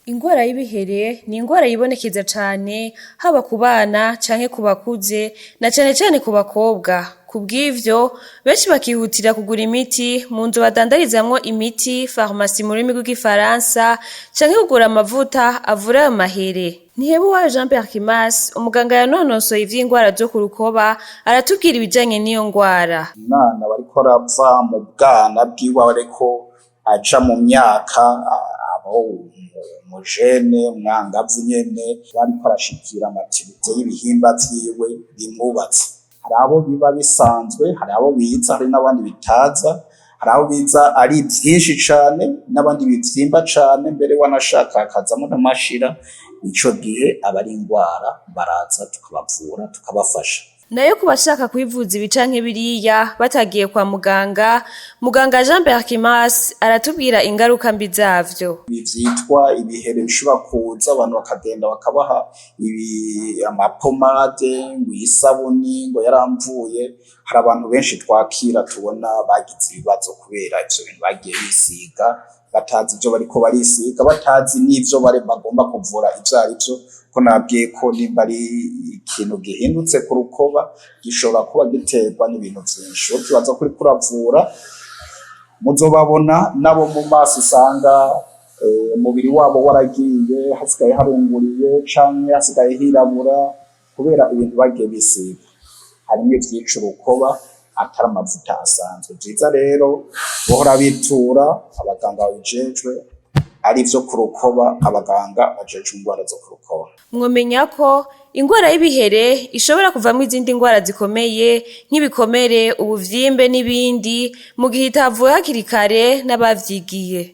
Ingwara y'ibihere ni ingwara yibonekeza cane haba ku bana canke ku bakuze na cane cane ku bakobwa. Kubw'ivyo benshi bakihutira kugura imiti mu nzu badandarizamwo imiti farumasi mu rurimi rw'igifaransa canke kugura amavuta avura ayo mahere. Ntihebuwayo Jean Pierre Kimas, umuganga yanonosoye ivy'ingwara zo ku rukoba, aratubwira ibijanye n'iyo ngwara. Umwana bariko arava mu bwana bwiwe ariko aja mu myaka umujene umwangavu nyene bariko arashikira maturite y'ibihimba vyiwe bimubatse. Hari abo biba bisanzwe, hari abo biza, hari n'abandi bitaza, hari abo biza ari vyinshi cane n'abandi bivyimba cane, mbere wanashaka hakazamwo n'amashira. Ico gihe aba ari ingwara, baraza tukabavura tukabafasha. Nayo ku bashaka kwivuza ibi canke biriya batagiye kwa muganga, muganga Jean Pierre Kimas aratubwira ingaruka mbi zavyo. Vyitwa ibihere bishobora kuza, abantu bakagenda bakabaha amapomade, ngo isabuni, ngo yaramvuye. Hari abantu benshi twakira tubona bagize ibibazo kubera ivyo bintu bagiye bisiga, batazi ivyo bariko barisiga, batazi n'ivyo bagomba kuvura ivyo arivyo. Ko nabwiye ko nimba ari ikintu gihindutse ku rukoba gishobora kuba giterwa n'ibintu vyinshi. Ukibaza kuri kuravura, muzobabona nabo mu maso usanga umubiri wabo waragiye, hasigaye harunguriye canke hasigaye hirabura kubera ibintu bagiye bisiga. Harimwo ivyica urukoba atari amavuta asanzwe. Vyiza rero bohora bitura abaganga babijejwe, ari vyo ku rukoba, abaganga bajejwe ingwara zo ku rukoba. Mwomenya ko ingwara y'ibihere ishobora kuvamwo izindi ngwara zikomeye nk'ibikomere, ubuvyimbe n'ibindi mu gihe itavuwe hakiri kare n'abavyigiye.